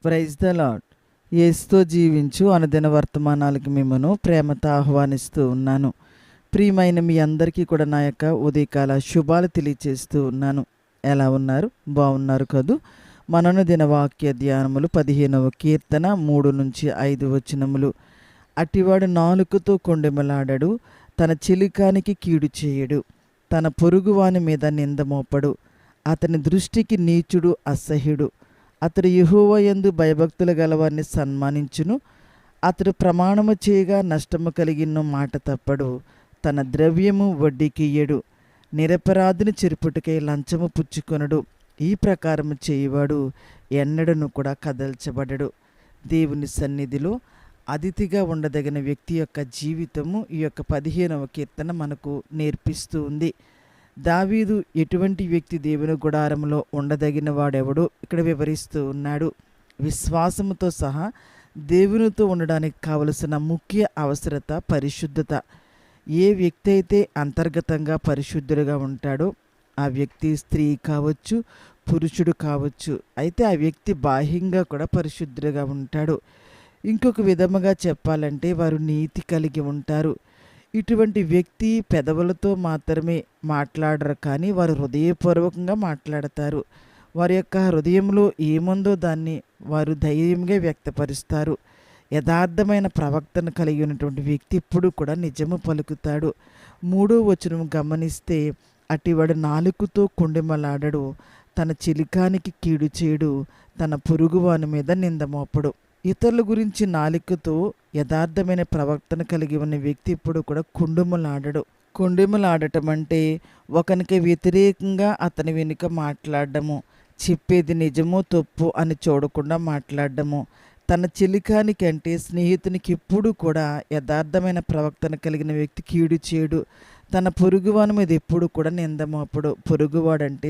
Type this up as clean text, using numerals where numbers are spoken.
Praise the lord. యేసుతో జీవించు అనుదిన వర్తమానాలకు మిమ్మను ప్రేమతో ఆహ్వానిస్తూ ఉన్నాను. ప్రియమైన మీ అందరికీ కూడా నా యొక్క ఉదయకాల శుభాలు తెలియచేస్తూ ఉన్నాను. ఎలా ఉన్నారు? బాగున్నారు కదూ? మననుదిన వాక్య ధ్యానములు 15వ కీర్తన 3-5 వచనములు. అటివాడు నాలుకతో కొండెమలాడడు, తన చిలికానికి కీడు చేయడు, తన పొరుగువాని మీద నింద మోపడు. అతని దృష్టికి నీచుడు అసహ్యుడు. అతడు యెహోవా యందు భయభక్తులు గలవారిని సన్మానించును. అతడు ప్రమాణము చేయగా నష్టము కలిగిన మాట తప్పడు. తన ద్రవ్యము వడ్డీకి ఇయ్యడు. నిరపరాధిని చెరుపుటకై లంచము పుచ్చుకొనడు. ఈ ప్రకారము చేయువాడు ఎన్నడను కూడా కదల్చబడడు. దేవుని సన్నిధిలో అతిథిగా ఉండదగిన వ్యక్తి యొక్క జీవితము ఈ యొక్క 15వ కీర్తన మనకు నేర్పిస్తూ ఉంది. దావీదు ఎటువంటి వ్యక్తి దేవుని గుడారంలో ఉండదగిన వాడెవడో ఇక్కడ వివరిస్తూ ఉన్నాడు. విశ్వాసముతో సహా దేవునితో ఉండడానికి కావలసిన ముఖ్య అవసరత పరిశుద్ధత. ఏ వ్యక్తి అయితే అంతర్గతంగా పరిశుద్ధుడుగా ఉంటాడో ఆ వ్యక్తి స్త్రీ కావచ్చు, పురుషుడు కావచ్చు, అయితే ఆ వ్యక్తి బాహ్యంగా కూడా పరిశుద్ధుడుగా ఉంటాడు. ఇంకొక విధముగా చెప్పాలంటే వారు నీతి కలిగి ఉంటారు. ఇటువంటి వ్యక్తి పెదవులతో మాత్రమే మాట్లాడరు, కానీ వారు హృదయపూర్వకంగా మాట్లాడతారు. వారి యొక్క హృదయంలో ఏముందో దాన్ని వారు ధైర్యంగా వ్యక్తపరుస్తారు. యథార్థమైన ప్రవక్తను కలిగి ఉన్నటువంటి వ్యక్తి ఇప్పుడు కూడా నిజము పలుకుతాడు. 3వ వచనం గమనిస్తే, అటివాడు నాలుకతో కొండెమలాడడు, తన చిలికానికి కీడు చేయడు, తన పొరుగువాని మీద నింద మోపడు. ఇతరుల గురించి నాలుకతో యథార్థమైన ప్రవర్తన కలిగి ఉన్న వ్యక్తి ఇప్పుడు కూడా కొండెములాడడు. కొండెములాడటం అంటే ఒకనికి వ్యతిరేకంగా అతని వెనుక మాట్లాడడము, చెప్పేది నిజమో తప్పు అని చూడకుండా మాట్లాడడము. తన చిలికానికి అంటే స్నేహితునికి ఎప్పుడు కూడా యథార్థమైన ప్రవర్తన కలిగిన వ్యక్తి కీడు చేయడు. తన పొరుగువాని మీద ఎప్పుడు కూడా నింద మోపడు. పొరుగువాడంటే